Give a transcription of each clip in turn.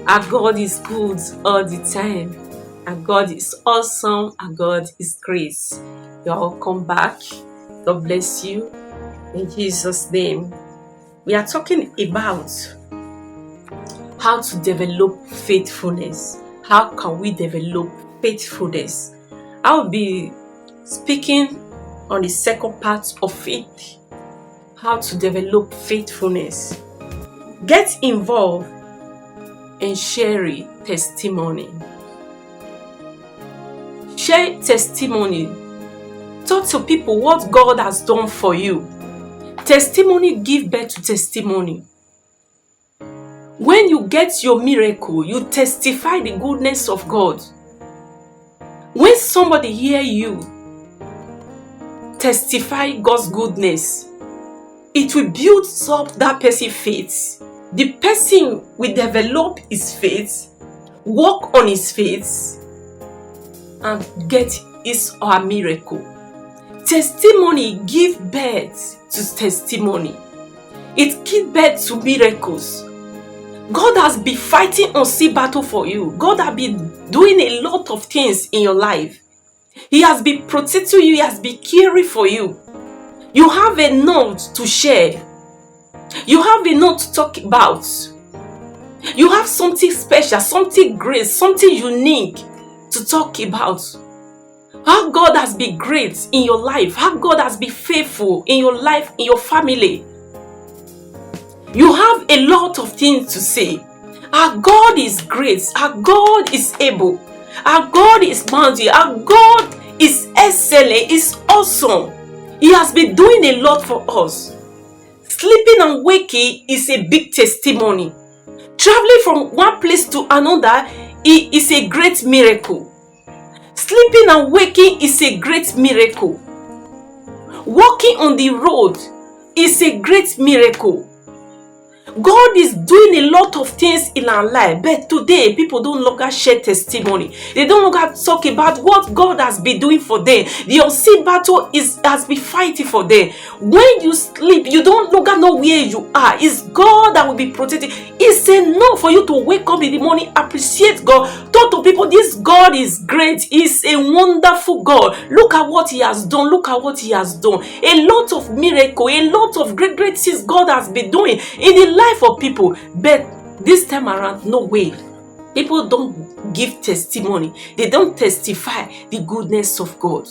Our God is good all the time. Our God is awesome. Our God is great. You're welcome back. God bless you. In Jesus' name. We are talking about how to develop faithfulness. How can we develop faithfulness? I'll be speaking on the second part of it. How to develop faithfulness. Get involved and share testimony. Share testimony. Talk to people what God has done for you. Testimony give birth to testimony. When you get your miracle, you testify the goodness of God. When somebody hear you testify God's goodness, it will build up that person's faith. The person will develop his faith, work on his faith, and get his or her miracle. Testimony give birth to testimony. It gives birth to miracles. God has been fighting unseen battle for you. God has been doing a lot of things in your life. He has been protecting you. He has been caring for you. You have a note to share. You have a note to talk about. You have something special, something great, something unique to talk about. How God has been great in your life. How God has been faithful in your life, in your family. You have a lot of things to say. Our God is great. Our God is able. Our God is mighty. Our God is excellent. Is awesome. He has been doing a lot for us. Sleeping and waking is a big testimony. Traveling from one place to another is a great miracle. Sleeping and waking is a great miracle. Walking on the road is a great miracle. God is doing a lot of things in our life, but today people don't longer share testimony. They don't longer talk about what God has been doing for them. The unseen battle has been fighting for them. When you sleep, you don't longer know where you are. It's God that will be protecting. It's enough for you to wake up in the morning, appreciate God, talk to people. This God is great. He's a wonderful God. Look at what He has done. Look at what He has done. A lot of miracle, a lot of great things God has been doing in the life for people. But this time around, no way. People don't give testimony. They don't testify the goodness of God.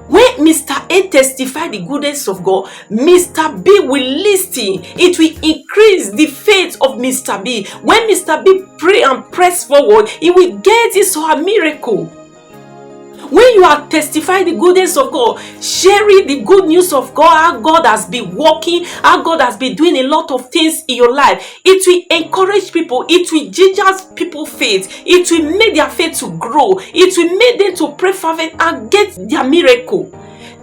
When Mr. A testified the goodness of God, Mr. B will listen. It will increase the faith of Mr. B. When Mr. B pray and press forward, he will get his or her miracle. When you are testifying the goodness of God, sharing the good news of God, how God has been working, how God has been doing a lot of things in your life, it will encourage people, it will ginger people's faith, it will make their faith to grow, it will make them to pray fervent and get their miracle.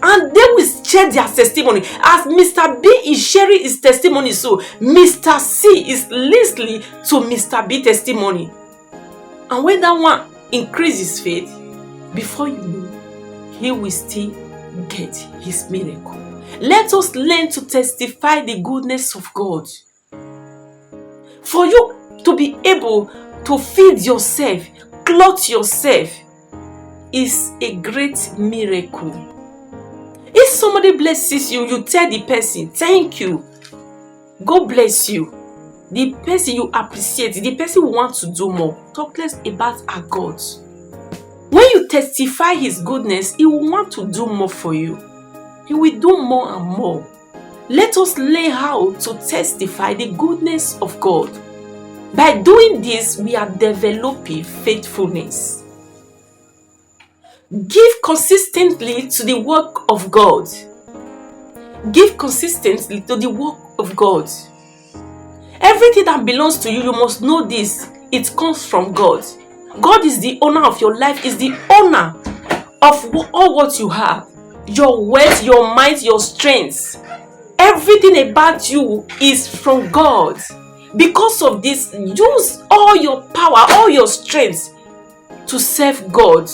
And they will share their testimony. As Mr. B is sharing his testimony, so Mr. C is listening to Mr. B testimony. And when that one increases faith, before you know, he will still get his miracle. Let us learn to testify the goodness of God. For you to be able to feed yourself, clothe yourself, is a great miracle. If somebody blesses you, you tell the person, thank you, God bless you. The person you appreciate, the person who wants to do more. Talk less about our God. When you testify His goodness, He will want to do more for you. He will do more and more. Let us learn how to testify the goodness of God. By doing this, we are developing faithfulness. Give consistently to the work of God. Give consistently to the work of God. Everything that belongs to you, you must know this. It comes from God. God is the owner of your life, is the owner of all what you have. Your wealth, your might, your strength. Everything about you is from God. Because of this, use all your power, all your strength to serve God.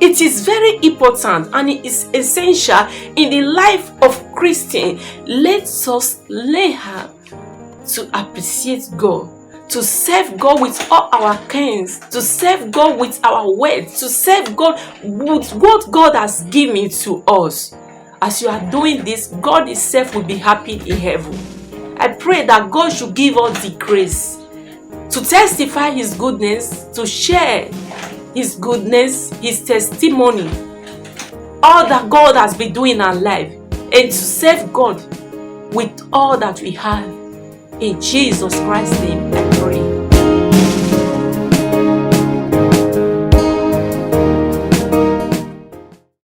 It is very important and it is essential in the life of Christian. Let us learn how to appreciate God, to serve God with all our kinds, to serve God with our words, to serve God with what God has given to us. As you are doing this, God Himself will be happy in heaven. I pray that God should give us the grace to testify His goodness, to share His goodness, His testimony, all that God has been doing in our life, and to serve God with all that we have. In Jesus Christ's name I pray.